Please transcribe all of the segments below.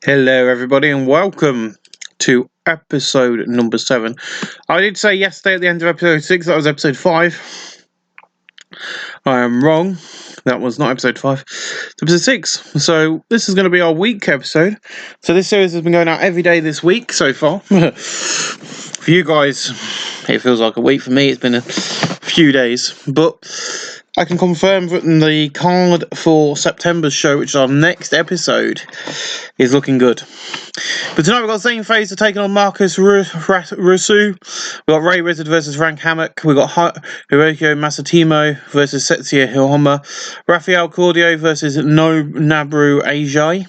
Hello, everybody, and welcome to episode number 7. I did say yesterday at the end of episode 6 that was episode 5. I am wrong. That was not episode 5. It's episode 6. So this is going to be our week episode. So this series has been going out every day this week so far. For you guys, it feels like a week. For me, it's been a few days. But I can confirm that the card for September's show, which is our next episode, is looking good. But tonight we've got Zane Fraser taking on Marcus Rusu. We've got Ray Wizard versus Frank Hammock. We've got Hiroki Masatimo versus Setsuya Hirohama. Rafael Cordio versus Nobunaru Ajay.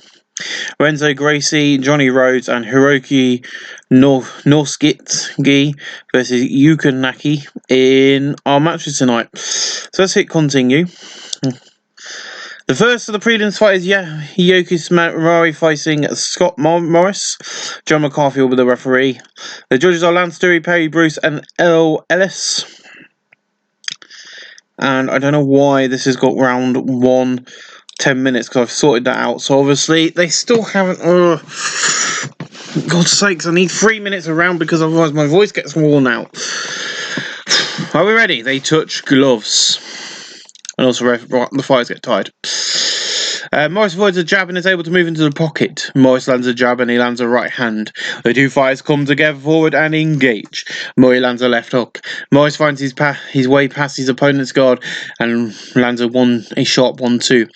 Renzo Gracie, Johnny Rhodes, and Hiroki Norskitgi versus Yuka Naki in our matches tonight. So let's hit continue. The first of the prelims fight is Yoki Murray facing Scott Morris. John McCarthy will be the referee. The judges are Lance Dewey, Perry Bruce, and L. Ellis. And I don't know why this has got round 1, 10 minutes, because I've sorted that out. So obviously they still haven't. God's sakes, I need 3 minutes around because otherwise my voice gets worn out. Are we ready? They touch gloves. And also the fighters get tied. Morris avoids a jab and is able to move into the pocket. Morris lands a jab and he lands a right hand. The two fighters come together forward and engage. Morris lands a left hook. Morris finds his way past his opponent's guard and lands a sharp 1-2.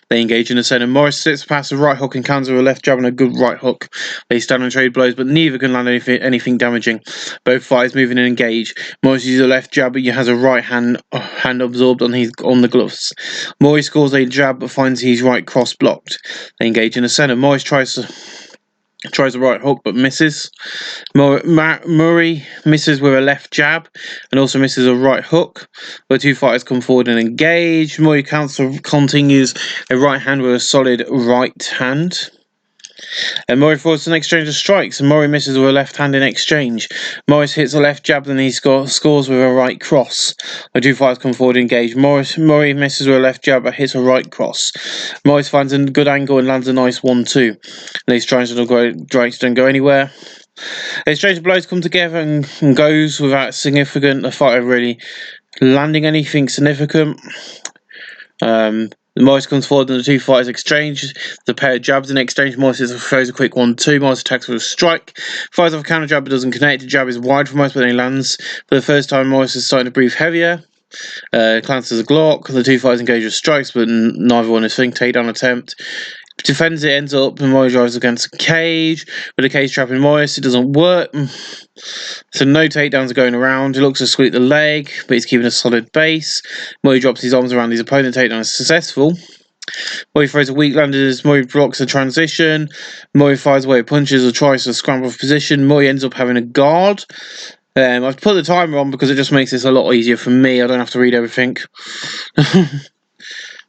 They engage in the center. Morris slips past a right hook and counters with a left jab and a good right hook. They stand and trade blows, but neither can land anything damaging. Both fighters move in and engage. Morris uses a left jab, but he has a right hand absorbed on the gloves. Morris scores a jab, but finds his right cross blocked. They engage in the center. Morris tries a right hook, but misses. Murray misses with a left jab and also misses a right hook. The two fighters come forward and engage. Murray continues a right hand with a solid right hand. And Murray forwards an exchange of strikes, and Murray misses with a left hand in exchange. Morris hits a left jab, then he scores with a right cross. The two fighters come forward and engage. Murray misses with a left jab, but hits a right cross. Morris finds a good angle and lands a nice 1-2. These strikes don't go anywhere. The exchange of blows come together and goes without the fighter really landing anything significant. Morris comes forward and the two fighters exchange. The pair of jabs in exchange. Morris throws a quick 1-2. Morris attacks with a strike. Fires off a counter jab but doesn't connect. The jab is wide for Morris, but then he lands. For the first time, Morris is starting to breathe heavier. Glances a Glock. The two fighters engage with strikes, but neither one is thinking. Takedown attempt. Defends it, ends up, and Morris drives against the cage. With the cage trapping Morris, it doesn't work. So no takedowns are going around. He looks to sweep the leg, but he's keeping a solid base. Morris drops his arms around his opponent. Takedown is successful. Morris throws a weak landing as Morris blocks the transition. Morris fires away punches or tries to scramble for position. Morris ends up having a guard. I've put the timer on because it just makes this a lot easier for me. I don't have to read everything.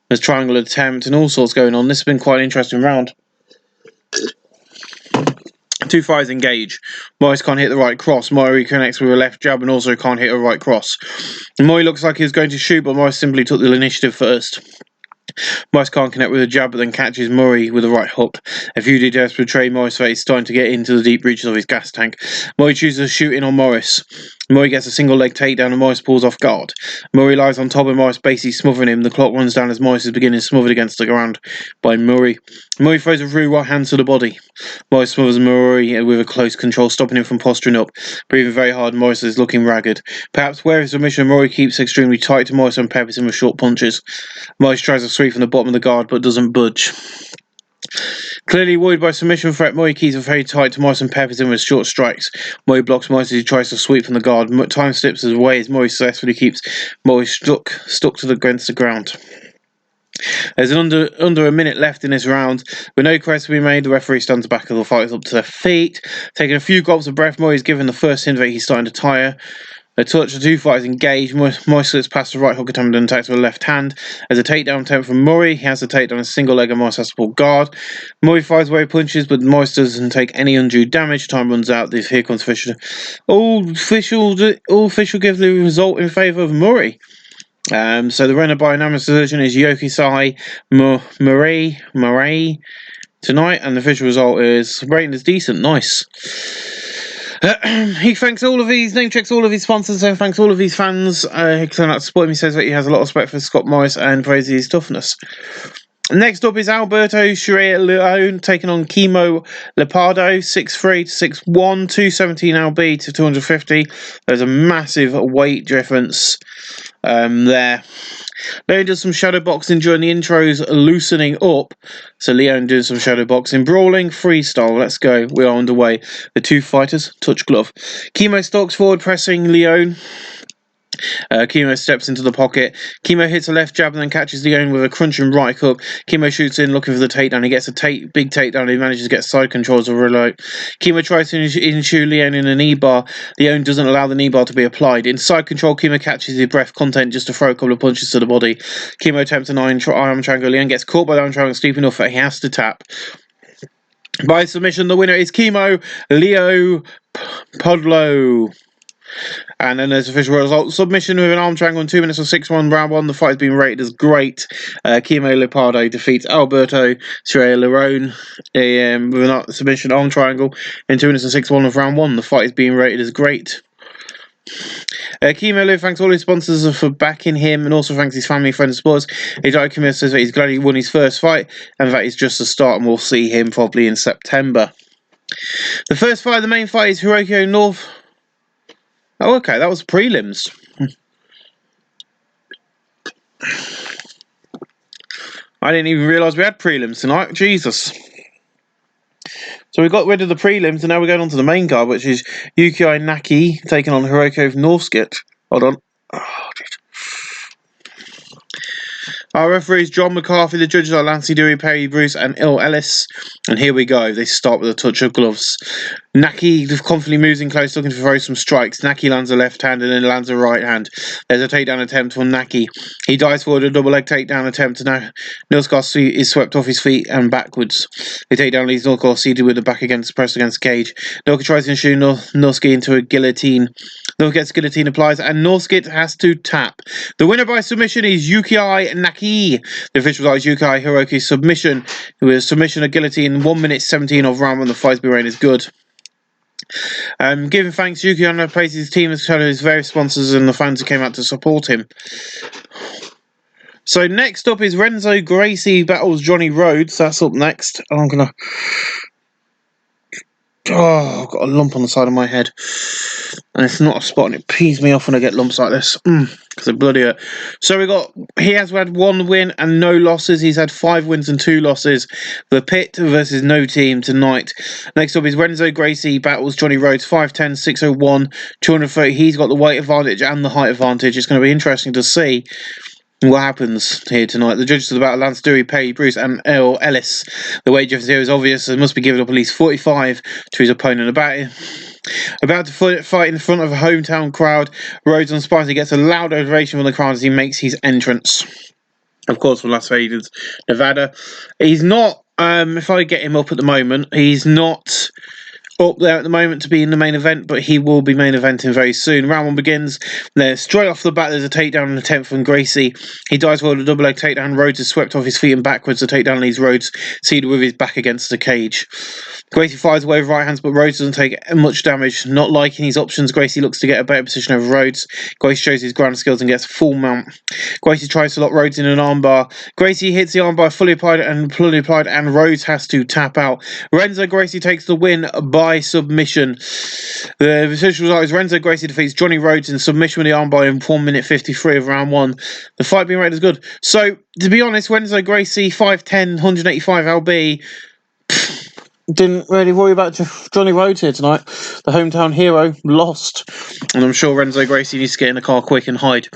There's triangle attempt and all sorts going on. This has been quite an interesting round. Two fighters engage. Morris can't hit the right cross. Morris connects with a left jab and also can't hit a right cross. Morris looks like he was going to shoot, but Morris simply took the initiative first. Morris can't connect with a jab, but then catches Murray with a right hook. A few details betray Morris' face, starting to get into the deep reaches of his gas tank. Murray chooses to shoot in on Morris. Murray gets a single leg takedown and Morris pulls off guard. Murray lies on top of Morris, basically smothering him. The clock runs down as Morris is beginning smothered against the ground by Murray. Murray throws a through right hand to the body. Morris smothers Murray with a close control, stopping him from posturing up. Breathing very hard, Morris is looking ragged. Perhaps where his submission, Murray keeps extremely tight to Morris and peppers him with short punches. Morris tries to sweep from the bottom of the guard but doesn't budge. Clearly worried by submission threat, Murray keeps very tight to Morris and peppers him with short strikes. Murray blocks Morris as he tries to sweep from the guard. Time slips away as Murray successfully keeps Morris stuck against the ground. There's under a minute left in this round. With no request to be made, the referee stands back as the fighters up to their feet. Taking a few gulps of breath, Murray is given the first hint that he's starting to tire. A touch, the two fighters engage. Morris slips past the right hook attempt and attacks with a left hand. As a takedown attempt from Murray, he has to take down a single leg and Morris has to pull guard. Murray fires away punches, but Morris doesn't take any undue damage. Time runs out. Here comes Fisher. All official give the result in favour of Murray. So the winner by unanimous decision is Yoki Murray tonight, and the official result is rating is decent, nice. He thanks all of his name checks all of his sponsors and thanks all of his fans. He turned out to support him. He says that he has a lot of respect for Scott Morris and praises his toughness. Next up is Alberto Sierra Leone taking on Kimo Lepardo, 6'3" to 6'1", 217 lb to 250. There's a massive weight difference there. Leone does some shadow boxing during the intros, loosening up. So Leone doing some shadow boxing. Brawling freestyle. Let's go. We are underway. The two fighters touch glove. Kimo stalks forward, pressing Leone. Kimo steps into the pocket. Kimo hits a left jab and then catches Leone with a crunching right hook. Kimo shoots in looking for the takedown. He gets a big takedown. He manages to get side controls of reload. Kimo tries to ensue Leone in a knee bar. Leone doesn't allow the knee bar to be applied. In side control, Kimo catches his breath content just to throw a couple of punches to the body. Kimo attempts an arm triangle. Leone gets caught by the arm triangle deep enough that he has to tap. By submission, the winner is Kimo Leopodlo. And then there's official result. Submission with an arm triangle in 2 minutes of 6-1 round 1. The fight has been rated as great. Kimo Lepardo defeats Alberto Sierra Leone with a submission arm triangle in 2 minutes of 6-1 of round 1. The fight is being rated as great. Kimo Lepardo thanks all his sponsors for backing him and also thanks his family, friends, and supporters. Kimo says that he's glad he won his first fight and that is just a start and we'll see him probably in September. The first fight, the main fight, is Hiroki North. Oh, okay, that was prelims. I didn't even realise we had prelims tonight. Jesus. So we got rid of the prelims, and now we're going on to the main card, which is Yuki Naki taking on Hiroki Northgate. Hold on. Oh, our referees John McCarthy, the judges are Lancey Dewey, Perry Bruce, and Il Ellis. And here we go. They start with a touch of gloves. Naki confidently moves in close, looking to throw some strikes. Naki lands a left hand and then lands a right hand. There's a takedown attempt from Naki. He dives forward, a double leg takedown attempt. Now Northgate is swept off his feet and backwards. The takedown leaves Northgate seated with the back pressed against the cage. Northgate tries to ensue Northgate into a guillotine. Northgate's guillotine applies and Northgate has to tap. The winner by submission is Yuki Naki. The official result is Yuki Hiroki submission. With a submission of guillotine 1 minute 17 of round 1. The fight's been rated is good. Giving thanks, Yuki praises his team as well as his various sponsors and the fans who came out to support him. So next up is Renzo Gracie battles Johnny Rhodes. That's up next. I'm gonna. Oh, I've got a lump on the side of my head. And it's not a spot and it pees me off when I get lumps like this. Because it bloody hurt. So he has had 1 win and no losses. He's had 5 wins and 2 losses. The Pit versus No Team tonight. Next up is Renzo Gracie battles Johnny Rhodes, 5'10", 601, 230. He's got the weight advantage and the height advantage. It's going to be interesting to see what happens here tonight. The judges of the battle, Lance Dewey, Perry Bruce, and Earl Ellis. The weight difference here is obvious. There must be given up at least 45 to his opponent. About to fight in front of a hometown crowd, Rhodes on Spicy gets a loud ovation from the crowd as he makes his entrance. Of course, from Las Vegas, Nevada. He's not, if I get him up at the moment, he's not up there at the moment to be in the main event, but he will be main eventing very soon. Round 1 begins. There, straight off the bat, there's a takedown attempt from Gracie. He dives forward, a double leg takedown. Rhodes is swept off his feet and backwards. The takedown leaves Rhodes seated with his back against the cage. Gracie fires away with right hands, but Rhodes doesn't take much damage. Not liking his options, Gracie looks to get a better position over Rhodes. Gracie shows his ground skills and gets full mount. Gracie tries to lock Rhodes in an armbar. Gracie hits the armbar fully applied, and Rhodes has to tap out. Renzo Gracie takes the win by submission. The official result is Renzo Gracie defeats Johnny Rhodes in submission with the armbar in 1 minute 53 of round 1. The fight being rated as good. So, to be honest, Renzo Gracie, 5'10", 185 lb. Didn't really worry about Johnny Rhodes here tonight. The hometown hero lost. And I'm sure Renzo Gracie needs to get in the car quick and hide.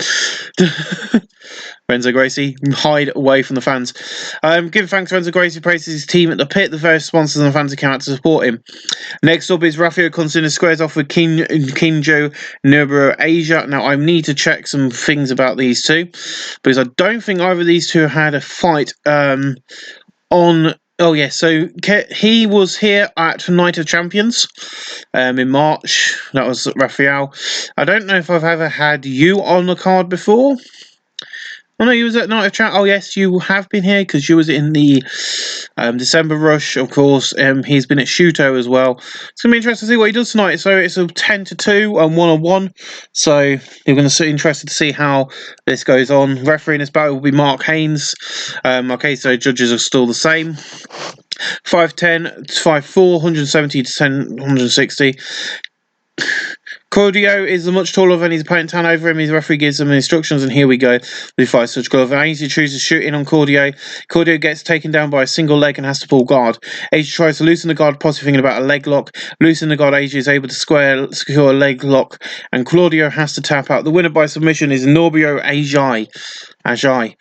Renzo Gracie, hide away from the fans. Give thanks to Renzo Gracie, praises his team at the Pit, the various sponsors and the fans who came out to support him. Next up is Rafael Constantino squares off with Kinjo Noburo Asia. Now, I need to check some things about these two, because I don't think either of these two had a fight on... Oh, yeah, so he was here at Night of Champions in March. That was Rafael. I don't know if I've ever had you on the card before. Oh no, you was at Night of Chat. Oh yes, you have been here because you was in the December rush, of course. He's been at Shuto as well. It's gonna be interesting to see what he does tonight. So it's a 10-2 and 1-on-1. So you're gonna be interested to see how this goes on. Referee in this battle will be Mark Haynes. Okay, so judges are still the same. 5'10", 5'4", 170 to 160. Cordio is much taller than his opponent down over him. His referee gives them instructions, and here we go. We fight such glove. Ainsley chooses to shoot in on Cordio. Cordio gets taken down by a single leg and has to pull guard. Asia tries to loosen the guard, possibly thinking about a leg lock. Loosen the guard, Asia is able to secure a leg lock, and Claudio has to tap out. The winner by submission is Norbio Ajay.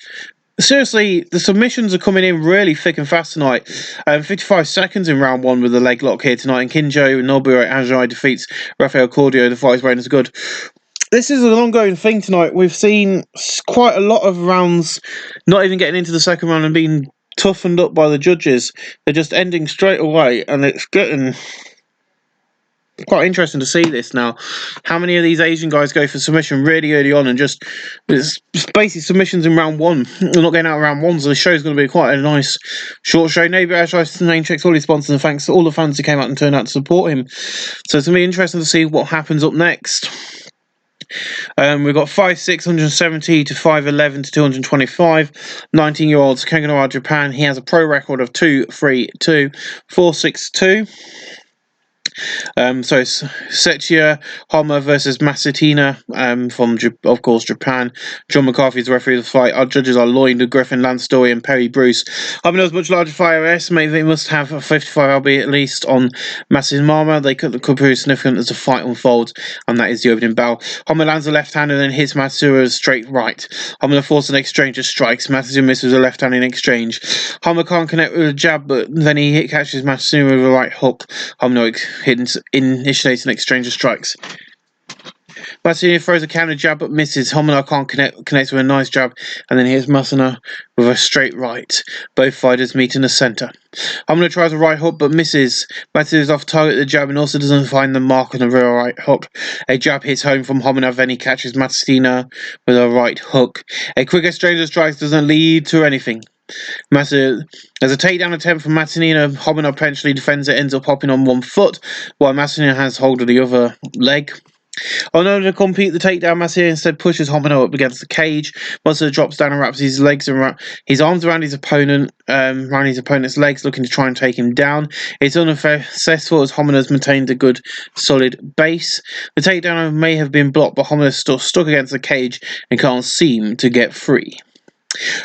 Seriously, the submissions are coming in really thick and fast tonight. 55 seconds in round 1 with the leg lock here tonight. And Kinjo Nobuo Ajay defeats Rafael Cordio. The fight's rating is good. This is an ongoing thing tonight. We've seen quite a lot of rounds not even getting into the second round and being toughened up by the judges. They're just ending straight away, and it's getting quite interesting to see this now. How many of these Asian guys go for submission really early on and just it's basically submissions in round 1. They're not getting out of round 1, so the show's going to be quite a nice short show. Neighbour Ash name checks all his sponsors and thanks to all the fans who came out and turned out to support him. So it's going to be interesting to see what happens up next. We've got 5'6", 170 to 5'11 to 225. 19-year-olds Kanganawa, Japan. He has a pro record of 2-3-2, 4-6-2. So it's Setchia Homa versus Masatina from, of course, Japan. John McCarthy's referee of the fight. Our judges are Lloyd Griffin, Lance Story, and Perry Bruce. Homa much larger fighter. I estimate they must have a 55 lb at least on Masimama. They could prove significant as the fight unfolds, and that is the opening bell. Homa lands a left hand and then hits Matsura's straight right. Homa forces an exchange of strikes. Matsura misses a left hand in exchange. Homa can't connect with a jab, but then he catches Matsura with a right hook. Homa initiates an exchange of strikes. Masuna throws a counter jab but misses. Homina can't connects with a nice jab and then hits Masuna with a straight right. Both fighters meet in the centre. Homina tries a right hook but misses. Masuna is off target the jab and also doesn't find the mark on the real right hook. A jab hits home from Homina, then he catches Masuna with a right hook. A quick exchange of strikes doesn't lead to anything. There's a takedown attempt from Matinina. Homina eventually defends it, ends up hopping on one foot, while Matinina has hold of the other leg. In order to complete the takedown, Matinina instead pushes Homina up against the cage. Matinina drops down and wraps his legs and his arms around his opponent's legs, looking to try and take him down. It's unsuccessful as Homina has maintained a good, solid base. The takedown may have been blocked, but Homina is still stuck against the cage and can't seem to get free.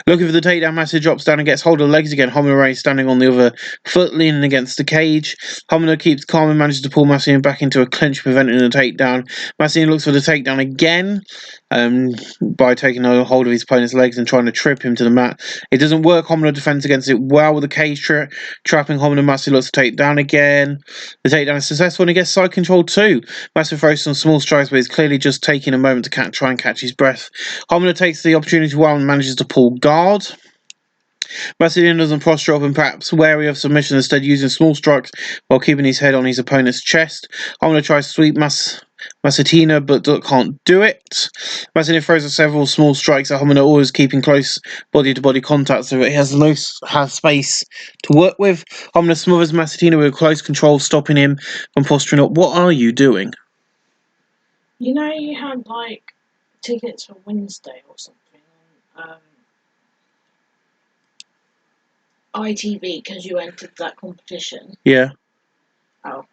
Looking for the takedown, Massey drops down and gets hold of the legs again. Homina Ray standing on the other foot, leaning against the cage. Homina keeps calm and manages to pull Massey back into a clinch, preventing the takedown. Massey looks for the takedown again by taking a hold of his opponent's legs and trying to trip him to the mat. It doesn't work. Homina defends against it well with the cage trapping Homina. Massey looks to take down again. The takedown is successful and he gets side control too. Massey throws some small strikes, but he's clearly just taking a moment to try and catch his breath. Homina takes the opportunity well and manages to pull guard. Macedonia doesn't posture up and perhaps wary of submission, instead using small strikes while keeping his head on his opponent's chest. Homina tries to sweep Macedonia but can't do it. Macedonia throws several small strikes at Homina, always keeping close body-to-body contact so that he has no space to work with. Homina smothers Macedonia with close control, stopping him from posturing up. What are you doing? You know you had like tickets for Wednesday or something on ITV because you entered that competition. Yeah. Oh,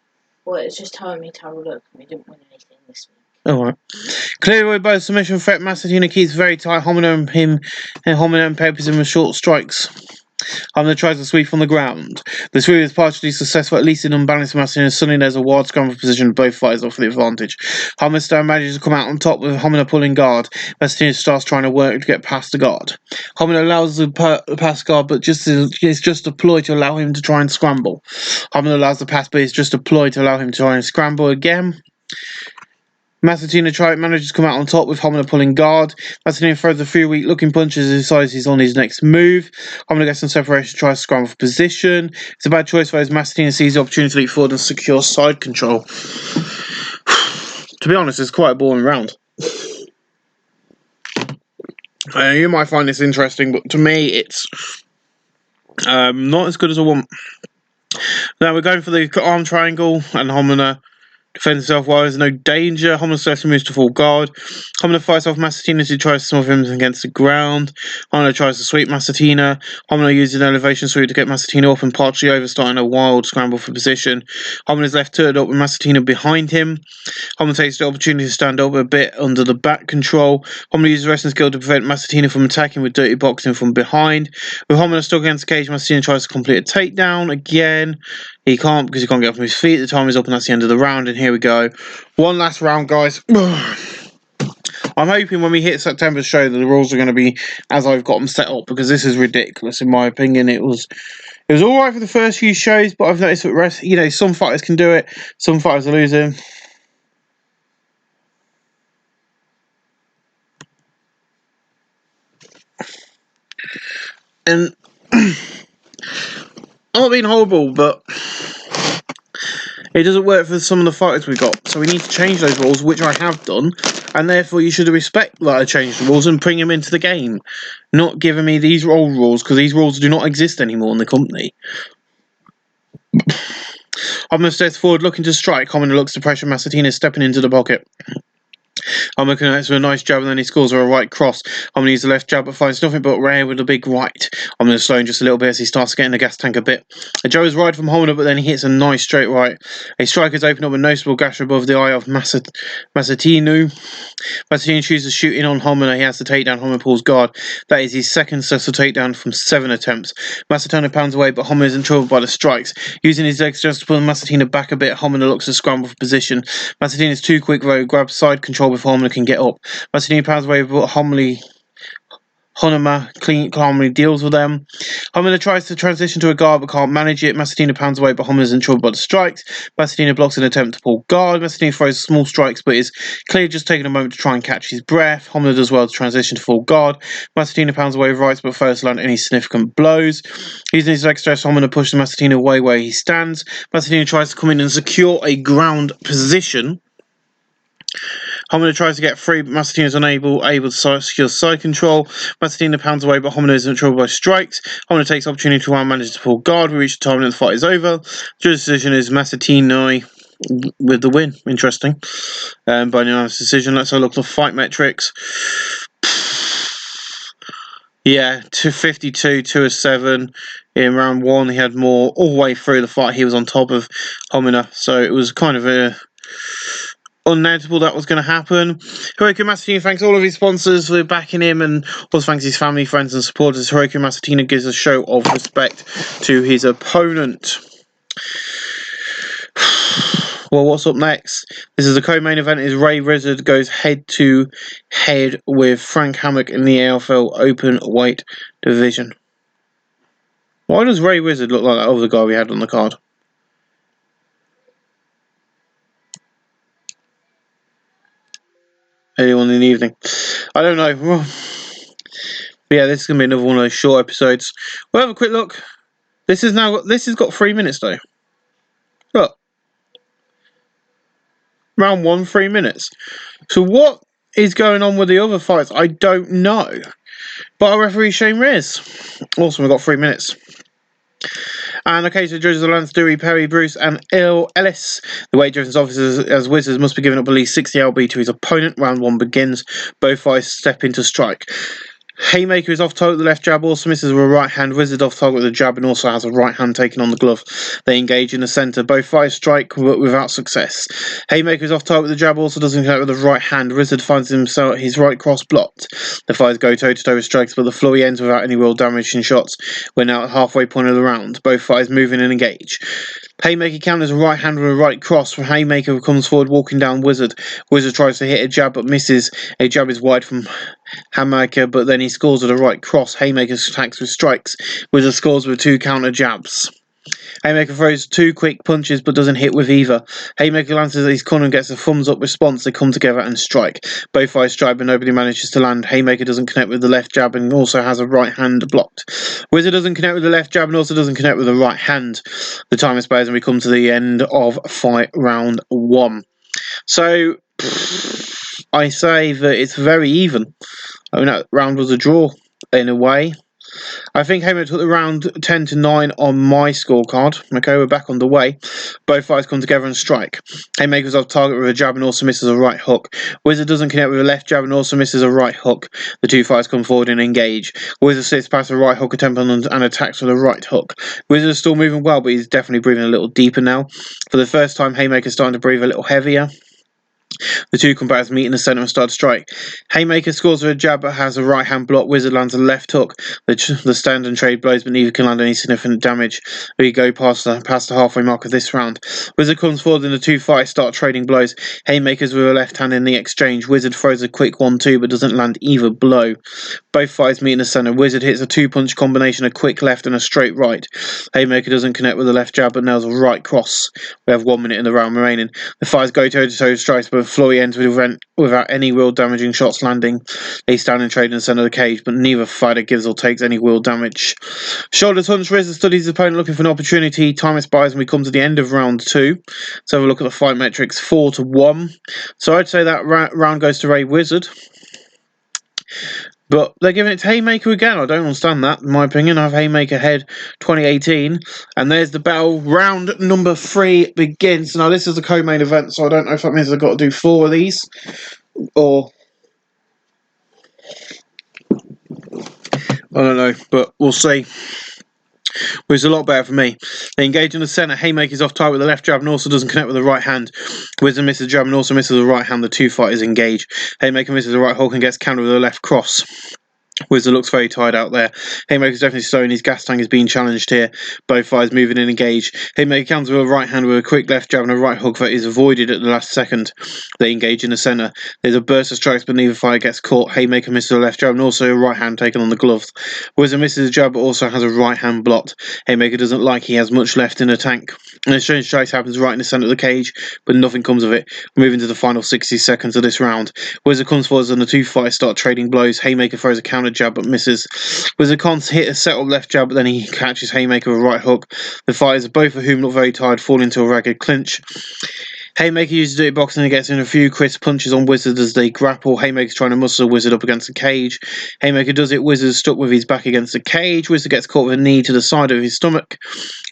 well, it's just telling me to have a look. We didn't win anything this week. Alright. Clearly by submission threat, Macedonia keeps very tight. Homina peppers him with short strikes. Homina tries to sweep on the ground. The sweep is partially successful, at least in unbalanced Macedonia. Suddenly there's a wide scramble position, both fighters offer the advantage. Homina manages to come out on top with Homina pulling guard. Macedonia starts trying to work to get past the guard. Homina allows the pass guard, but it's just a ploy to allow him to try and scramble. Homina allows the pass, but it's just a ploy to allow him to try and scramble again. Macedonia manages to come out on top with Homina pulling guard. Macedonia throws a few weak looking punches and decides he's on his next move. Homina gets some separation, tries to scramble for position. It's a bad choice for his Macedonia sees the opportunity to leap forward and secure side control. To be honest, it's quite a boring round. You might find this interesting, but to me, it's not as good as I want. Now we're going for the arm triangle, and Homina defends himself while there's no danger. Homina successfully moves to full guard. Homina fights off Masatina as he tries to smother him against the ground. Homina tries to sweep Masatina. Homina uses an elevation sweep to get Masatina up and partially over, starting a wild scramble for position. Homina's left turned up with Masatina behind him. Homina takes the opportunity to stand up a bit under the back control. Homina uses wrestling skill to prevent Masatina from attacking with dirty boxing from behind. With Homina stuck against the cage, Masatina tries to complete a takedown again. He can't because he can't get up from his feet. The time is up and that's the end of the round, and here we go. One last round, guys. I'm hoping when we hit September's show that the rules are going to be as I've got them set up, because this is ridiculous in my opinion. It was alright for the first few shows, but I've noticed that some fighters can do it, some fighters are losing. And I'm not being horrible, but it doesn't work for some of the fighters we've got. So we need to change those rules, which I have done, and therefore you should respect that I changed the rules and bring them into the game. Not giving me these old rules, because these rules do not exist anymore in the company. Homina steps forward, looking to strike. Homina looks to pressure Masatina, stepping into the pocket. Homina connects with a nice jab and then he scores with a right cross. Homina uses the left jab but finds nothing but Rare with a big right. Homina slowing just a little bit as he starts getting the gas tank a bit. A Joe is right from Homina, but then he hits a nice straight right. A striker's open up a noticeable gash above the eye of Masatinu. Masatinu chooses to shoot in on Homina. He has to take down. Homina pulls guard. That is his second successful takedown from 7 attempts. Masatinu pounds away, but Homina is in trouble by the strikes. Using his legs just to pull Masatina back a bit, Homina looks to scramble for position. Masatina is too quick though, grabs side control before Homina can get up. Masatina pounds away, but Honma calmly deals with them. Homina tries to transition to a guard but can't manage it. Masatina pounds away, but Homina is in trouble by the strikes. Masatina blocks an attempt to pull guard. Masatina throws small strikes but is clearly just taking a moment to try and catch his breath. Homina does well to transition to full guard. Masatina pounds away with rights but fails to land any significant blows. Using his leg stress, Homina pushes Masatina away where he stands. Masatina tries to come in and secure a ground position. Homina tries to get free, but Masatina is able to secure side control. Masatina pounds away, but Homina is in trouble by strikes. Homina takes opportunity to manage to pull guard. We reach the time and the fight is over. Judge's decision is Masatina with the win. Interesting. By unanimous decision. Let's have a look at the fight metrics. Yeah, 252, 207. In round 1, he had more all the way through the fight. He was on top of Homina, so it was kind of a unnotable that was going to happen. Hiroki Masatina thanks all of his sponsors for backing him, and also thanks his family, friends and supporters. Hiroki Masatina gives a show of respect to his opponent. Well, what's up next? This is the co-main event. Is Ray Wizard goes head-to-head with Frank Hammock in the AFL open weight division. Why does Ray Wizard look like that other guy we had on the card? Anyone in the evening? I don't know. Well, yeah, this is gonna be another one of those short episodes. We'll have a quick look. This has got 3 minutes though. Look, round 1, 3 minutes. So what is going on with the other fights? I don't know. But our referee Shane Reyes. Awesome, we've got 3 minutes. And okay, so judges are Lance Dewey, Perry Bruce, and Il Ellis. The weight judges officers as Wizards must be giving up at least 60 lb to his opponent. Round 1 begins. Both fighters step into strike. Haymaker is off target with the left jab, also misses with a right hand. Wizard off target with a jab and also has a right hand taken on the glove. They engage in the centre. Both fighters strike but without success. Haymaker is off target with the jab, also doesn't connect with the right hand. Wizard finds himself his right cross blocked. The fighters go toe to toe with strikes, but the flurry ends without any real damaging shots. We're now at halfway point of the round. Both fighters move in and engage. Haymaker counters a right hand with a right cross. Haymaker comes forward walking down Wizard. Wizard tries to hit a jab but misses. A jab is wide from Haymaker, but then he scores with a right cross. Haymaker attacks with strikes. Wizard scores with 2 counter jabs. Haymaker throws 2 quick punches but doesn't hit with either. Haymaker lances at his corner and gets a thumbs up response. They come together and strike. Both fighters strike but nobody manages to land. Haymaker doesn't connect with the left jab and also has a right hand blocked. Wizard doesn't connect with the left jab and also doesn't connect with the right hand. The time expires and we come to the end of fight round 1. So I say that it's very even. I mean, that round was a draw in a way. I think Haymaker took the round 10-9 on my scorecard. Okay, we're back on the way. Both fighters come together and strike. Haymaker's off target with a jab and also misses a right hook. Wizard doesn't connect with a left jab and also misses a right hook. The two fighters come forward and engage. Wizard slips past a right hook attempt and attacks with a right hook. Wizard is still moving well, but he's definitely breathing a little deeper now. For the first time, Haymaker's starting to breathe a little heavier. The two combatants meet in the centre and start to strike. Haymaker scores with a jab but has a right hand block. Wizard lands a left hook. The stand and trade blows, but neither can land any significant damage. We go past the halfway mark of this round. Wizard comes forward and the two fighters start trading blows. Haymaker's with a left hand in the exchange. Wizard throws a quick 1-2 but doesn't land either blow. Both fighters meet in the centre. Wizard hits a two-punch combination, a quick left and a straight right. Haymaker doesn't connect with the left jab but nails a right cross. We have 1 minute in the round remaining. The fighters go toe-to-toe strikes, but Floyd ends without any real damaging shots landing. They stand and trade in the centre of the cage, but neither fighter gives or takes any real damage. Shoulder punch. Wizard studies his opponent looking for an opportunity. Time expires and we come to the end of round 2. So have a look at the fight metrics. 4-1. So I'd say that round goes to Ray Wizard. But they're giving it to Haymaker again. I don't understand that, in my opinion. I have Haymaker head 2018. And there's the bell. Round number 3 begins. Now, this is the co-main event, so I don't know if that means I've got to do 4 of these. Or... I don't know, but we'll see. Which is a lot better for me. They engage in the centre. Haymaker's off target with the left jab and also doesn't connect with the right hand. Wizard misses the jab and also misses the right hand. The two fighters engage. Haymaker misses the right hook and gets countered with a left cross. Wizard looks very tired out there. Haymaker's definitely slow and his gas tank is being challenged here. Both fighters moving in and engage. Haymaker counters with a right hand with a quick left jab and a right hook that is avoided at the last second. They engage in the centre. There's a burst of strikes but neither fighter gets caught. Haymaker misses a left jab and also a right hand taken on the glove. Wizard misses a jab but also has a right hand blocked. Haymaker doesn't like he has much left in the tank. An exchange of strikes happens right in the centre of the cage, but nothing comes of it. Moving to the final 60 seconds of this round. Wizard comes forward and the two fighters start trading blows. Haymaker throws a counter jab but misses. Wizard can't hit a set-up left jab, but then he catches Haymaker with a right hook. The fighters, both of whom look very tired, fall into a ragged clinch. Haymaker uses dirty boxing and gets in a few crisp punches on Wizard as they grapple. Haymaker's trying to muscle Wizard up against the cage. Haymaker does it. Wizard's stuck with his back against the cage. Wizard gets caught with a knee to the side of his stomach.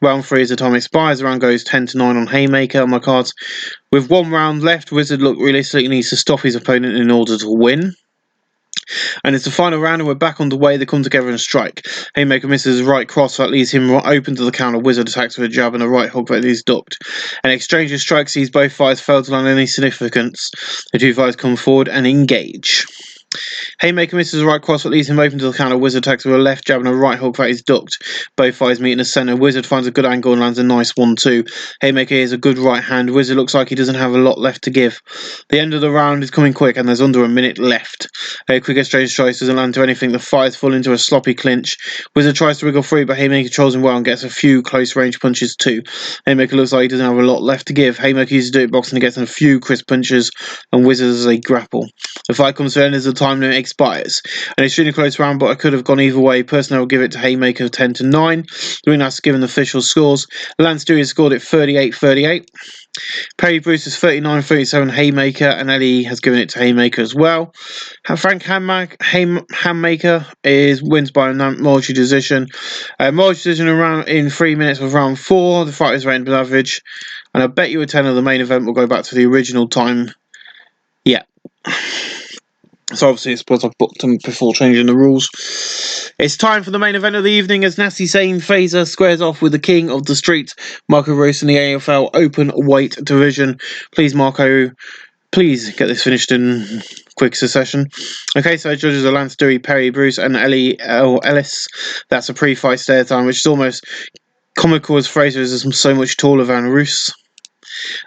Round 3 as the time expires. The round goes 10-9 on Haymaker on my cards. With 1 round left, Wizard realistically needs to stop his opponent in order to win. And it's the final round and we're back on the way. They come together and strike. Haymaker misses his right cross that leaves him open to the counter. Wizard attacks with a jab and a right hook that is ducked. An exchange of strikes sees both fighters fail to land any significance. The two fighters come forward and engage. Haymaker misses a right cross that leaves him open to the counter. Wizard attacks with a left jab and a right hook that is ducked. Both fighters meet in the centre. Wizard finds a good angle and lands a nice 1-2. Haymaker is a good right hand. Wizard looks like he doesn't have a lot left to give. The end of the round is coming quick and there's under a minute left. A quick exchange strikes doesn't land to anything. The fighters fall into a sloppy clinch. Wizard tries to wriggle free, but Haymaker controls him well and gets a few close range punches too. Haymaker looks like he doesn't have a lot left to give. Haymaker uses dirty boxing and gets in a few crisp punches and Wizard as they grapple. The fight comes to an end as the time limit expires. An extremely close round, but I could have gone either way. Personally, I will give it to Haymaker 10-9. Doing that's given the official scores. Lance Dewey has scored it 38-38. Perry Bruce is 39-37 Haymaker, and Ellie has given it to Haymaker as well. Frank Haymaker wins by a multi decision. Multi decision in 3 minutes of round 4. The fight is rated average, and I bet you a 10 of the main event will go back to the original time. Yeah. So obviously it's because I've booked them before changing the rules. It's time for the main event of the evening as Nasty Sane Fraser squares off with the king of the street, Marco Rose, in the AFL Open Weight Division. Please, Marco, please get this finished in quick succession. Okay, so judges are Lance Dewey, Perry Bruce, and Ellie Ellis. That's a pre-fight stare time, which is almost comical as Fraser is so much taller than Roos.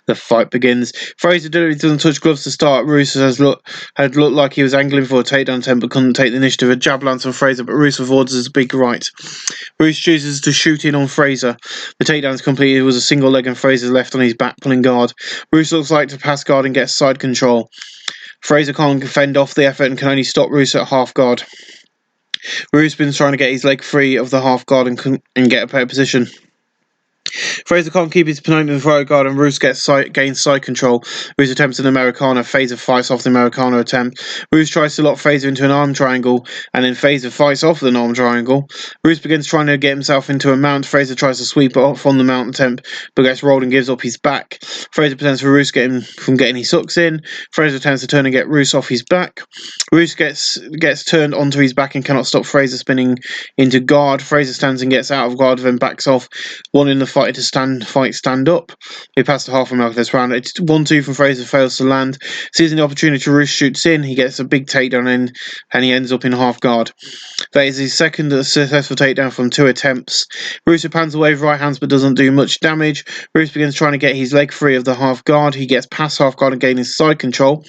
The fight begins. Fraser doesn't touch gloves to start. Roos had looked like he was angling for a takedown attempt but couldn't take the initiative. A jab lands on Fraser, but Roos avoids his big right. Roos chooses to shoot in on Fraser. The takedown is completed. It was a single leg and Fraser's left on his back pulling guard. Roos looks like to pass guard and get side control. Fraser can't fend off the effort and can only stop Roos at half guard. Roos been trying to get his leg free of the half guard and get a better position. Fraser can't keep his opponent in the right guard, and Roos gains side control. Roos attempts an Americana. Fraser fights off the Americana attempt. Roos tries to lock Fraser into an arm triangle, and then Fraser fights off the arm triangle. Roos begins trying to get himself into a mount. Fraser tries to sweep it off on the mount attempt, but gets rolled and gives up his back. Fraser pretends for Roos from getting his hooks in. Fraser attempts to turn and get Roos off his back. Roos gets turned onto his back and cannot stop Fraser spinning into guard. Fraser stands and gets out of guard, then backs off, wanting the fighter to stand up. He passed the half a mile this round. It's 1-2 from Fraser, fails to land. Seizing the opportunity, Roos shoots in. He gets a big takedown in, and he ends up in half guard. That is his second successful takedown from 2 attempts. Roos pans away with right hands but doesn't do much damage. Roos begins trying to get his leg free of the half guard. He gets past half guard and gains side control.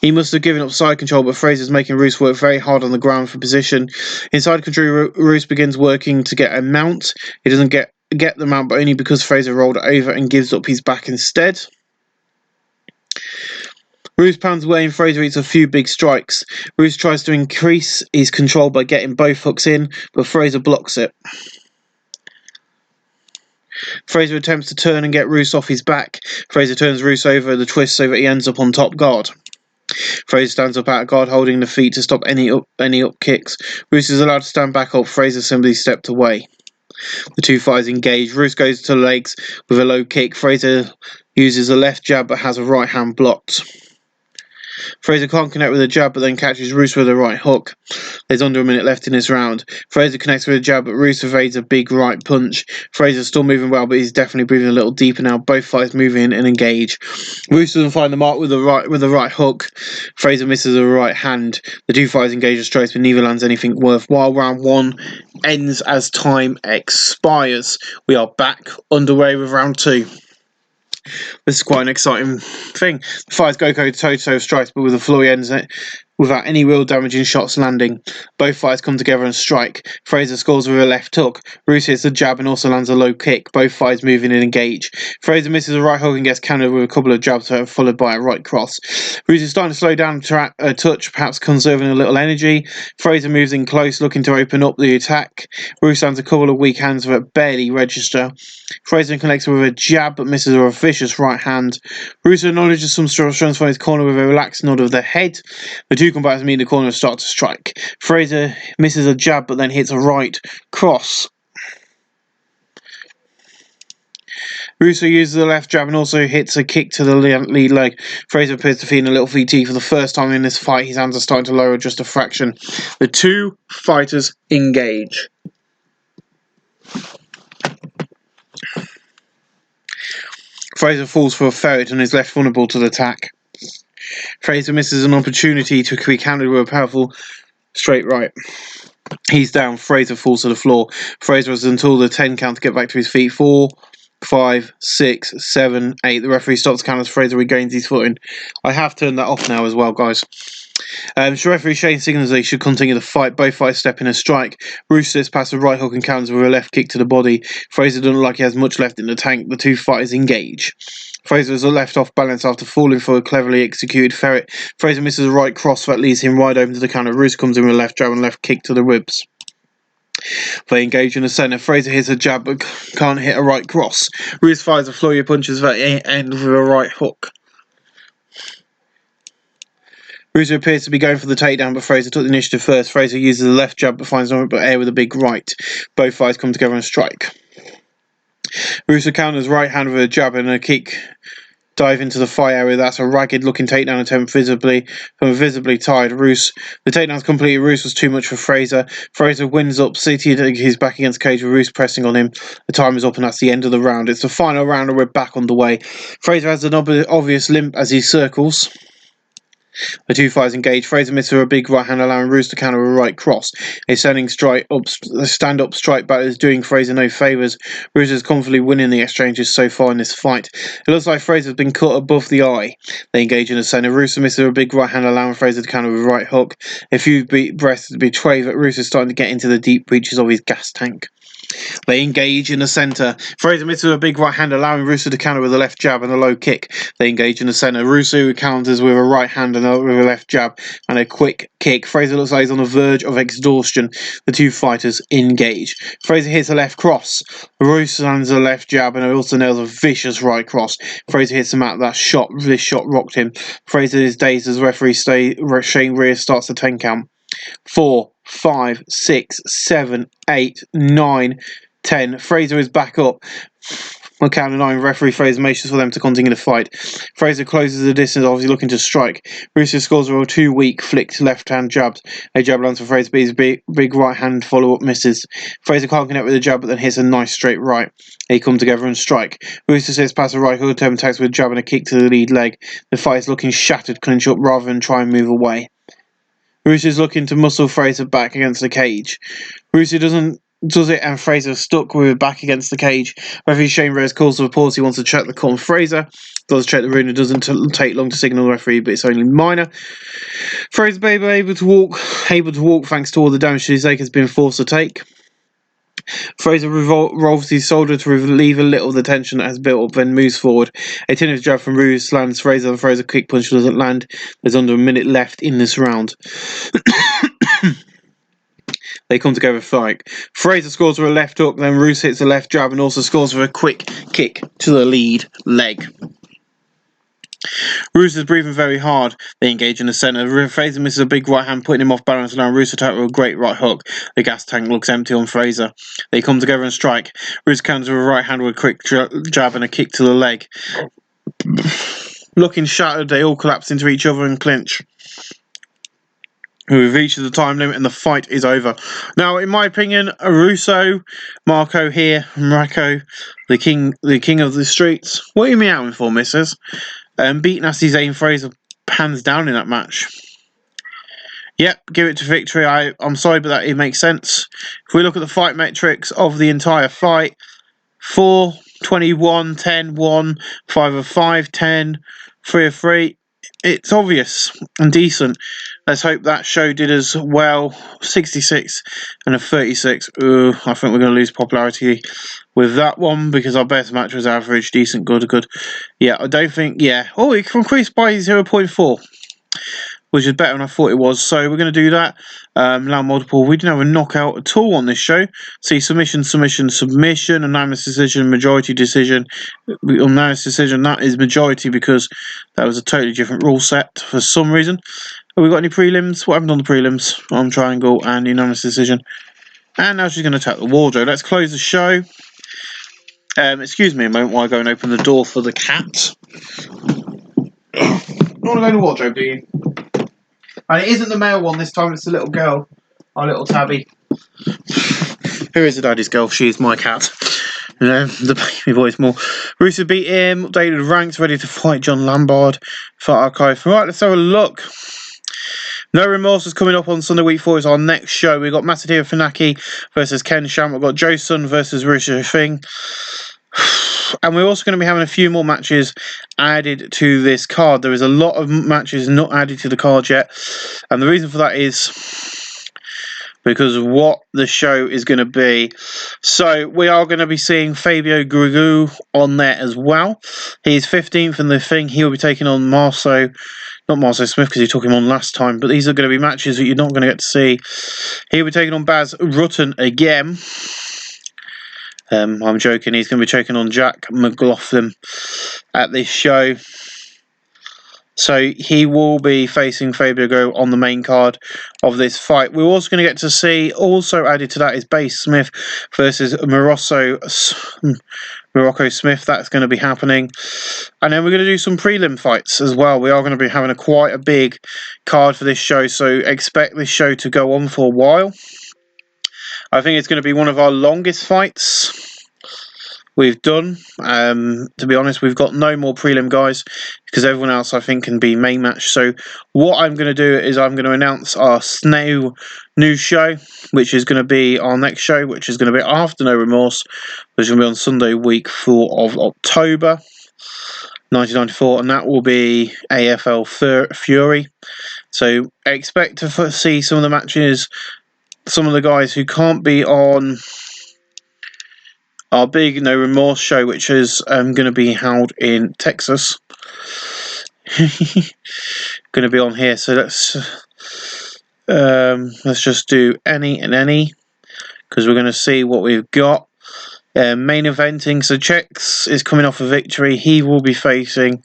He must have given up side control, but Fraser's making Roos work very hard on the ground for position. Inside control, Roos begins working to get a mount. He doesn't get the mount, but only because Fraser rolled over and gives up his back instead. Roos pounds away and Fraser eats a few big strikes. Roos tries to increase his control by getting both hooks in, but Fraser blocks it. Fraser attempts to turn and get Roos off his back. Fraser turns Roos over the twist so that he ends up on top guard. Fraser stands up out of guard, holding the feet to stop any up kicks. Roos is allowed to stand back up. Fraser simply stepped away. The two fighters engage. Roos goes to the legs with a low kick. Fraser uses a left jab but has a right hand blocked. Fraser can't connect with a jab but then catches Roos with a right hook. There's under a minute left in this round. Fraser connects with a jab but Roos evades a big right punch. Fraser's still moving well but he's definitely breathing a little deeper now. Both fighters move in and engage. Roos doesn't find the mark with the right hook. Fraser misses a right hand. The two fighters engage with strikes but neither lands anything worthwhile. Round 1 ends as time expires. We are back underway with round 2. This is quite an exciting thing. The fighters go toe-to-toe strikes, but with the floor ends without any real damaging shots landing. Both fighters come together and strike. Fraser scores with a left hook. Roos hits a jab and also lands a low kick. Both fighters move in and engage. Fraser misses a right hook and gets countered with a couple of jabs followed by a right cross. Roos is starting to slow down a touch, perhaps conserving a little energy. Fraser moves in close, looking to open up the attack. Roos lands a couple of weak hands that barely register. Fraser connects with a jab but misses a vicious right hand. Roos acknowledges some strength from his corner with a relaxed nod of the head. The two combatants meet in the corner and start to strike. Fraser misses a jab but then hits a right cross. Russo uses the left jab and also hits a kick to the lead leg. Fraser appears to feel a little VT for the first time in this fight. His hands are starting to lower just a fraction. The two fighters engage. Fraser falls for a ferret and is left vulnerable to the attack. Fraser misses an opportunity to be countered with a powerful straight right. He's down. Fraser falls to the floor. Fraser has until the 10 count to get back to his feet. 4, 5, 6, 7, 8. The referee stops the count as Fraser regains his footing. I have turned that off now as well, guys. Referee Shane signals they should continue the fight. Both fighters step in a strike. Roos slips past a right hook and counters with a left kick to the body. Fraser doesn't look like he has much left in the tank. The two fighters engage. Fraser is left off balance after falling for a cleverly executed ferret. Fraser misses a right cross that leaves him wide open to the counter. Roos comes in with a left jab and left kick to the ribs. They engage in the centre. Fraser hits a jab but can't hit a right cross. Roos fires a flurry of punches that end with a right hook. Russo appears to be going for the takedown, but Fraser took the initiative first. Fraser uses the left jab but finds nothing but air with a big right. Both fighters come together and strike. Russo counters right hand with a jab and a kick dive into the thigh area. That's a ragged looking takedown attempt visibly tied. The takedown's completed. Roos was too much for Fraser. Fraser wins up, seated his back against the cage with Roos pressing on him. The time is up and that's the end of the round. It's the final round and we're back on the way. Fraser has an obvious limp as he circles. The two fighters engage. Fraser misses a big right hand, allowing Roos to counter a right cross. A stand-up strike back is doing Fraser no favours. Roos is comfortably winning the exchanges so far in this fight. It looks like Fraser has been cut above the eye. They engage in the centre. Roos misses a big right hand, allowing Fraser to counter with a right hook. A few breaths betray that Roos is starting to get into the deep reaches of his gas tank. They engage in the centre. Fraser misses a big right hand, allowing Russo to counter with a left jab and a low kick. They engage in the centre. Russo counters with a right hand and with a left jab and a quick kick. Fraser looks like he's on the verge of exhaustion. The two fighters engage. Fraser hits a left cross. Russo lands a left jab and also nails a vicious right cross. Fraser hits him out. This shot rocked him. Fraser is dazed as referee Shane Rear starts the 10 count. 4, 5, 6, 7, 8, 9, 10. Fraser is back up. On count of 9, referee Fraser motions for them to continue the fight. Fraser closes the distance, obviously looking to strike. Russo scores a 2 weak, flicked left-hand jabs. A jab lands for Fraser, but his big right-hand follow-up misses. Fraser can't connect with the jab, but then hits a nice straight right. They come together and strike. Russo sits past a right hook, attacks with a jab and a kick to the lead leg. The fight is looking shattered, clinch up rather than try and move away. Russo is looking to muscle Fraser back against the cage. Russo does it, and Fraser stuck with it back against the cage. Referee Shane Reyes calls for a pause. He wants to check the call on Fraser. Does check the room. It doesn't take long to signal the referee, but it's only minor. Fraser baby able to walk thanks to all the damage his leg has been forced to take. Fraser revolves his shoulder to relieve a little of the tension that has built up, then moves forward. A tentative jab from Russo lands Fraser, and Fraser quick punch doesn't land. There's under a minute left in this round. They come together to fight. Fraser scores with a left hook, then Russo hits a left jab and also scores with a quick kick to the lead leg. Russo's breathing very hard. They engage in the centre. Fraser misses a big right hand, putting him off balance, allowing Russo to attack with a great right hook. The gas tank looks empty on Fraser. They come together and strike. Russo counters with a right hand with a quick jab and a kick to the leg. Looking shattered, they all collapse into each other and clinch. We've reached the time limit and the fight is over. Now, in my opinion, Russo, Marco here, the king of the streets. What are you meowing for, missus? Beat Nasty Zane Fraser hands down in that match. Yep, give it to victory. I'm sorry, but it makes sense. If we look at the fight metrics of the entire fight, 4, 21, 10, 1, 5 of 5, 10, 3 of 3. It's obvious and decent. Let's hope that show did as well. 66 and a 36. I think we're going to lose popularity with that one because our best match was average, decent, good. Yeah, I don't think, yeah. Oh, it increased by 0.4. Which is better than I thought it was. So we're going to do that. Allow multiple. We didn't have a knockout at all on this show. See, submission, unanimous decision, majority decision. Unanimous decision, that is majority because that was a totally different rule set for some reason. Have we got any prelims? What happened on the prelims? On triangle and unanimous decision. And now she's going to attack the wardrobe. Let's close the show. Excuse me a moment while I go and open the door for the cat. You want to go to the wardrobe, do you? And it isn't the male one this time, it's the little girl. Our little Tabby. Who is the daddy's girl? She is my cat. You know, the baby boy's more. Russo beat him, updated ranks, ready to fight John Lambard. Fight archive. Right, let's have a look. No Remorse is coming up on Sunday week 4. It's our next show. We've got Masahiro Funaki versus Ken Sham. We've got Joe Sun versus Russo Fing. And we're also going to be having a few more matches added to this card. There is a lot of matches not added to the card yet. And the reason for that is because of what the show is going to be. So we are going to be seeing Fabio Grigu on there as well. He's 15th in the thing. He will be taking on not Marceau Smith because he took him on last time. But these are going to be matches that you're not going to get to see. He'll be taking on Baz Rutten again. I'm joking. He's going to be taking on Jack McLaughlin at this show. So he will be facing Fabio Go on the main card of this fight. We're also going to get to see, also added to that is Bass Smith versus Morocco Smith. That's going to be happening. And then we're going to do some prelim fights as well. We are going to be having quite a big card for this show. So expect this show to go on for a while. I think it's going to be one of our longest fights we've done. To be honest, we've got no more prelim guys because everyone else I think can be main match. So what I'm going to do is I'm going to announce our new show, which is going to be our next show, which is going to be after No Remorse, which is going to be on Sunday week 4 of October 1994, and that will be AFL Fury. So expect to see some of the matches. Some of the guys who can't be on our big No Remorse show, which is going to be held in Texas. Going to be on here, so let's just do any and any, because we're going to see what we've got. Main eventing, so Chex is coming off a victory. He will be facing...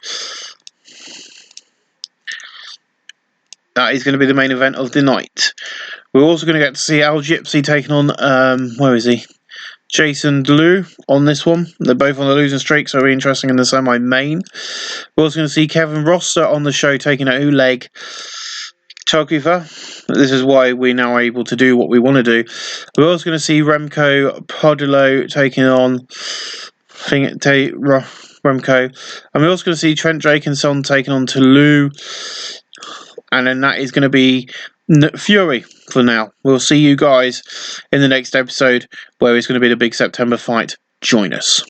That is going to be the main event of the night. We're also going to get to see Al Gypsy taking on, where is he? Jason Delu on this one. They're both on the losing streak, so it'll be interesting in the semi-main. We're also going to see Kevin Roster on the show taking out Oleg Tokuva. This is why we're now able to do what we want to do. We're also going to see Remco Podolo taking on Remco. And we're also going to see Trent Drake and Son taking on Toulouse. And then that is going to be Fury for now. We'll see you guys in the next episode, where it's going to be the big September fight. Join us.